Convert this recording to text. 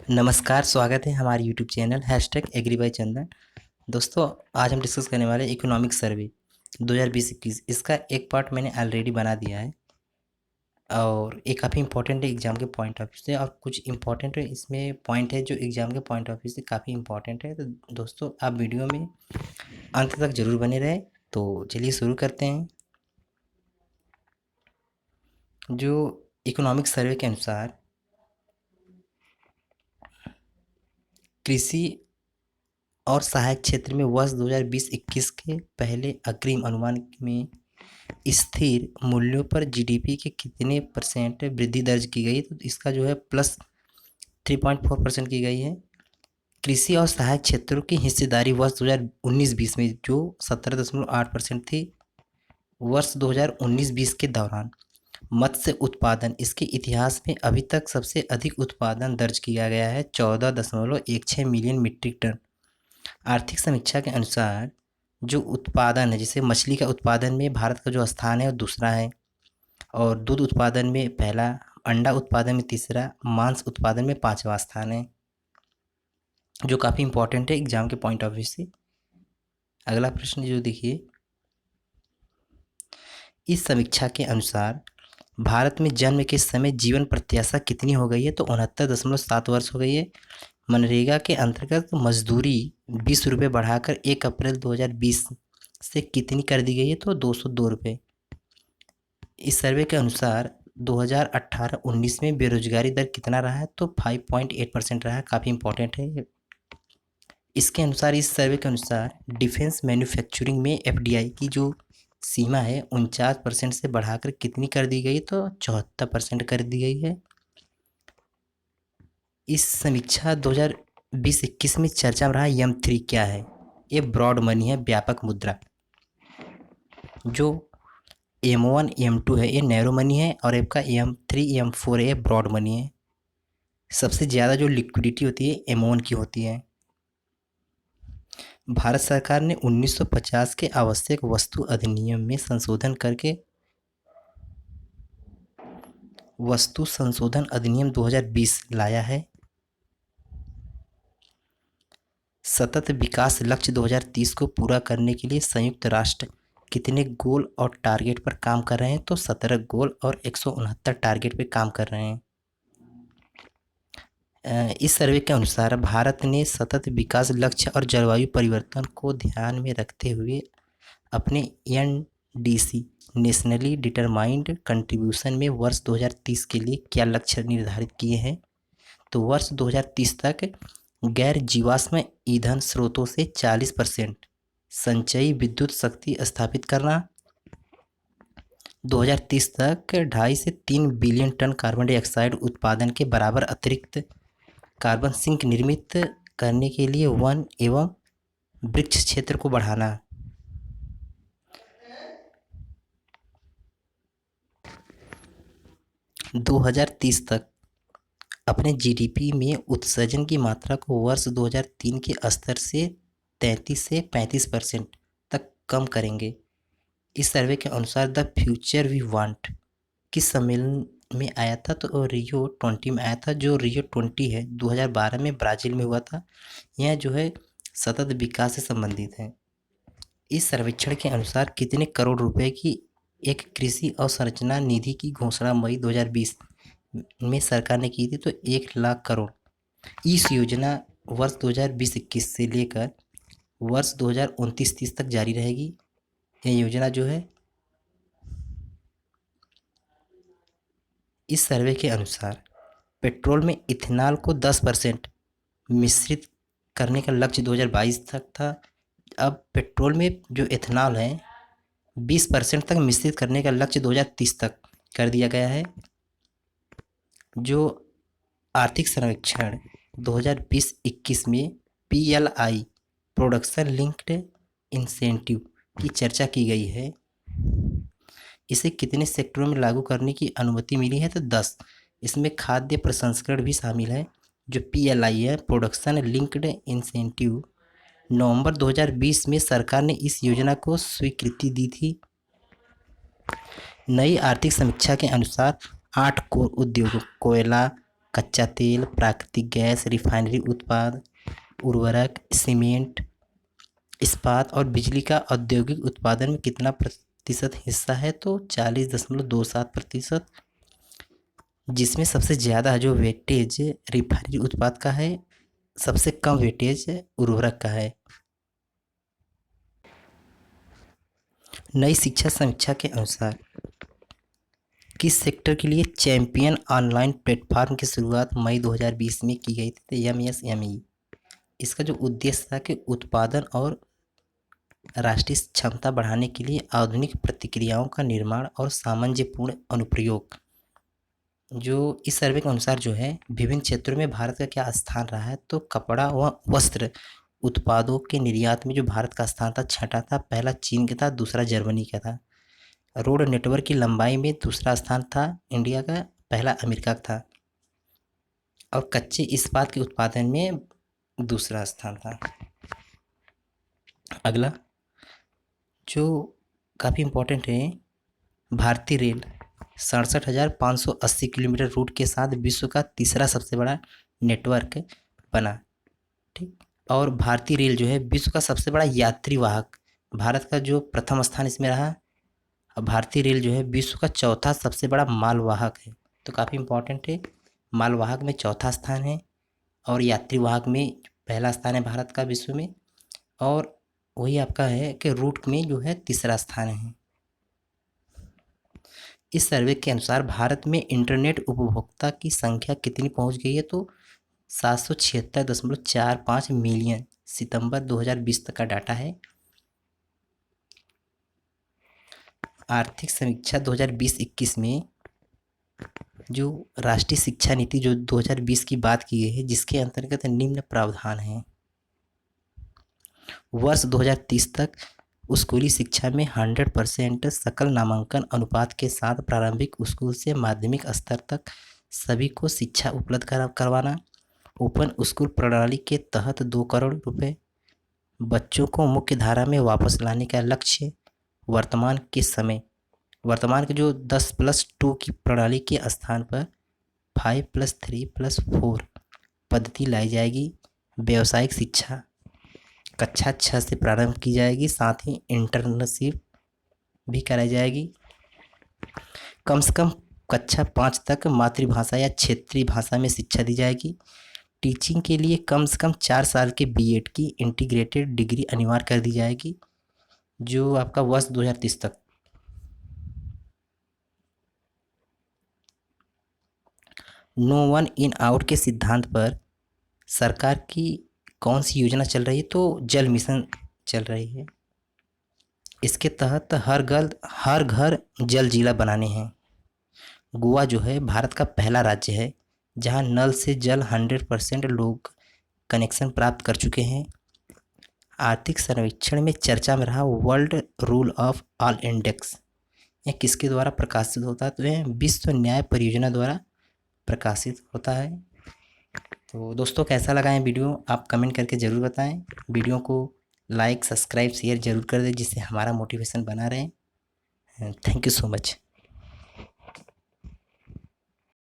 नमस्कार, स्वागत है हमारे यूट्यूब चैनल #एग्री बाय चंदन। दोस्तों, आज हम डिस्कस करने वाले इकोनॉमिक सर्वे 2020-21। इसका एक पार्ट मैंने ऑलरेडी बना दिया है और ये काफ़ी इंपॉर्टेंट है एग्ज़ाम के पॉइंट ऑफ व्यू से, और कुछ इंपॉर्टेंट इसमें पॉइंट है जो एग्ज़ाम के पॉइंट ऑफ व्यू से काफ़ी इंपॉर्टेंट है। तो दोस्तों, आप वीडियो में अंत तक ज़रूर बने रहें। तो चलिए शुरू करते हैं। जो इकोनॉमिक सर्वे के अनुसार कृषि और सहायक क्षेत्र में वर्ष 2020-21 के पहले अग्रिम अनुमान में स्थिर मूल्यों पर जीडीपी के कितने परसेंट वृद्धि दर्ज की गई? तो इसका जो है +3.4% की गई है। कृषि और सहायक क्षेत्रों की हिस्सेदारी वर्ष 2019-20 में जो 17.8% थी, वर्ष 2019-20 के दौरान मत्स्य उत्पादन इसके इतिहास में अभी तक सबसे अधिक उत्पादन दर्ज किया गया है, 14.16 मिलियन मीट्रिक टन। आर्थिक समीक्षा के अनुसार जो उत्पादन है, जैसे मछली का उत्पादन में भारत का जो स्थान है वो दूसरा है, और दूध उत्पादन में पहला, अंडा उत्पादन में तीसरा, मांस उत्पादन में पाँचवा स्थान है, जो काफ़ी इंपॉर्टेंट है एग्जाम के पॉइंट ऑफ व्यू से। अगला प्रश्न जो देखिए, इस समीक्षा के अनुसार भारत में जन्म के समय जीवन प्रत्याशा कितनी हो गई है? तो 69.7 वर्ष हो गई है। मनरेगा के अंतर्गत मजदूरी 20 रुपये बढ़ाकर 1 अप्रैल 2020 से कितनी कर दी गई है? तो 202 रुपये। इस सर्वे के अनुसार 2018-19 में बेरोजगारी दर कितना रहा है? तो 5.8% रहा है, काफ़ी इंपॉर्टेंट है। इसके अनुसार, इस सर्वे के अनुसार डिफेंस मैन्युफैक्चरिंग में एफडीआई की जो सीमा है 49% से बढ़ाकर कितनी कर दी गई? तो 74% कर दी गई है। इस समीक्षा 2020-21 में चर्चा में रहा M3 क्या है? ये ब्रॉड मनी है, व्यापक मुद्रा। जो M1 M2 है ये नैरो मनी है, और आपका M3 M4 है ब्रॉड मनी है। सबसे ज़्यादा जो लिक्विडिटी होती है M1 की होती है। भारत सरकार ने 1950 के आवश्यक वस्तु अधिनियम में संशोधन करके वस्तु संशोधन अधिनियम 2020 लाया है। सतत विकास लक्ष्य 2030 को पूरा करने के लिए संयुक्त राष्ट्र कितने गोल और टारगेट पर काम कर रहे हैं? तो 17 गोल और 169 टारगेट पे काम कर रहे हैं। इस सर्वे के अनुसार भारत ने सतत विकास लक्ष्य और जलवायु परिवर्तन को ध्यान में रखते हुए अपने NDC नेशनली डिटरमाइंड कंट्रीब्यूशन में वर्ष 2030 के लिए क्या लक्ष्य निर्धारित किए हैं? तो वर्ष 2030 तक गैर जीवाश्म ईंधन स्रोतों से 40% संचयी विद्युत शक्ति स्थापित करना, 2030 तक 2.5 से 3 बिलियन टन कार्बन डाइऑक्साइड उत्पादन के बराबर अतिरिक्त कार्बन सिंक निर्मित करने के लिए वन एवं वृक्ष क्षेत्र को बढ़ाना, 2030 तक अपने जीडीपी में उत्सर्जन की मात्रा को वर्ष 2003 के स्तर से 33 से 35% तक कम करेंगे। इस सर्वे के अनुसार द फ्यूचर वी वांट किस सम्मेलन में आया था? तो रियो 20 में आया था। जो रियो 20 है 2012 में ब्राज़ील में हुआ था। यह जो है सतत विकास से संबंधित है। इस सर्वेक्षण के अनुसार कितने करोड़ रुपए की एक कृषि अवसंरचना निधि की घोषणा मई 2020 में सरकार ने की थी? तो 1 लाख करोड़। इस योजना वर्ष 2020-21 से लेकर वर्ष 2029-30 तक जारी रहेगी। यह योजना जो है, इस सर्वे के अनुसार पेट्रोल में इथेनॉल को 10% मिश्रित करने का लक्ष्य 2022 तक था। अब पेट्रोल में जो इथेनॉल है 20% तक मिश्रित करने का लक्ष्य 2030 तक कर दिया गया है। जो आर्थिक सर्वेक्षण 2020-21 में PLI प्रोडक्शन लिंक्ड इंसेंटिव की चर्चा की गई है। इसे कितने सेक्टरों में लागू करने की अनुमति मिली है? तो 10। इसमें खाद्य प्रसंस्करण भी शामिल है। जो PLI है, प्रोडक्शन लिंक्ड इंसेंटिव, नवंबर 2020 में सरकार ने इस योजना को स्वीकृति दी थी। नई आर्थिक समीक्षा के अनुसार 8 कोर उद्योगों कोयला, कच्चा तेल, प्राकृतिक गैस, रिफाइनरी उत्पाद, उर्वरक, सीमेंट, इस्पात और बिजली का औद्योगिक उत्पादन में कितना प्रतिशत हिस्सा है? तो 40.27%, जिसमें सबसे ज़्यादा जो वेटेज रिफाइनरी उत्पाद का है, सबसे कम वेटेज उर्वरक का है। नई शिक्षा समीक्षा के अनुसार किस सेक्टर के लिए चैंपियन ऑनलाइन प्लेटफॉर्म की शुरुआत मई 2020 में की गई थी? MSME। इसका जो उद्देश्य था कि उत्पादन और राष्ट्रीय क्षमता बढ़ाने के लिए आधुनिक प्रतिक्रियाओं का निर्माण और सामंजस्यपूर्ण अनुप्रयोग। जो इस सर्वे के अनुसार जो है विभिन्न क्षेत्रों में भारत का क्या स्थान रहा है? तो कपड़ा व वस्त्र उत्पादों के निर्यात में जो भारत का स्थान था, छठा था। पहला चीन का था, दूसरा जर्मनी का था। रोड नेटवर्क की लंबाई में दूसरा स्थान था इंडिया का, पहला अमेरिका का था। और कच्चे इस्पात के उत्पादन में दूसरा स्थान था। अगला जो काफ़ी इम्पोर्टेंट है, भारतीय रेल 67,580 किलोमीटर रूट के साथ विश्व का तीसरा सबसे बड़ा नेटवर्क बना। ठीक। और भारतीय रेल जो है विश्व का सबसे बड़ा यात्री वाहक, भारत का जो प्रथम स्थान इसमें रहा। भारतीय रेल जो है विश्व का चौथा सबसे बड़ा मालवाहक है। तो काफ़ी इम्पोर्टेंट है, मालवाहक में चौथा स्थान है और यात्री वाहक में पहला स्थान है भारत का विश्व में। और वही आपका है कि रूट में जो है तीसरा स्थान है। इस सर्वे के अनुसार भारत में इंटरनेट उपभोक्ता की संख्या कितनी पहुंच गई है? तो 776.45 मिलियन सितंबर 2020 तक का डाटा है। आर्थिक समीक्षा 2020-21 में जो राष्ट्रीय शिक्षा नीति जो 2020 की बात की गई है, जिसके अंतर्गत निम्न प्रावधान हैं। वर्ष 2030 तक स्कूली शिक्षा में 100% सकल नामांकन अनुपात के साथ प्रारंभिक स्कूल से माध्यमिक स्तर तक सभी को शिक्षा उपलब्ध करवाना। ओपन स्कूल प्रणाली के तहत 2 करोड़ रुपए बच्चों को मुख्य धारा में वापस लाने का लक्ष्य। वर्तमान के जो 10+2 की प्रणाली के स्थान पर 5+3+4 पद्धति लाई जाएगी। व्यावसायिक शिक्षा कक्षा 6 से प्रारंभ की जाएगी, साथ ही इंटर्नशिप भी कराई जाएगी। कम से कम कक्षा 5 तक मातृभाषा या क्षेत्रीय भाषा में शिक्षा दी जाएगी। टीचिंग के लिए कम से कम 4 साल के बीएड की इंटीग्रेटेड डिग्री अनिवार्य कर दी जाएगी, जो आपका वर्ष 2030 तक। नो वन इन आउट के सिद्धांत पर सरकार की कौन सी योजना चल रही है? तो जल मिशन चल रही है। इसके तहत हर घर जल जिला बनाने हैं। गोवा जो है भारत का पहला राज्य है जहां नल से जल 100% लोग कनेक्शन प्राप्त कर चुके हैं। आर्थिक सर्वेक्षण में चर्चा में रहा world rule of all index, यह किसके द्वारा प्रकाशित होता है? तो यह विश्व न्याय परियोजना द्वारा प्रकाशित होता है। तो दोस्तों कैसा लगा है वीडियो, आप कमेंट करके ज़रूर बताएं। वीडियो को लाइक, सब्सक्राइब, शेयर ज़रूर कर दें, जिससे हमारा मोटिवेशन बना रहे। Thank you so much.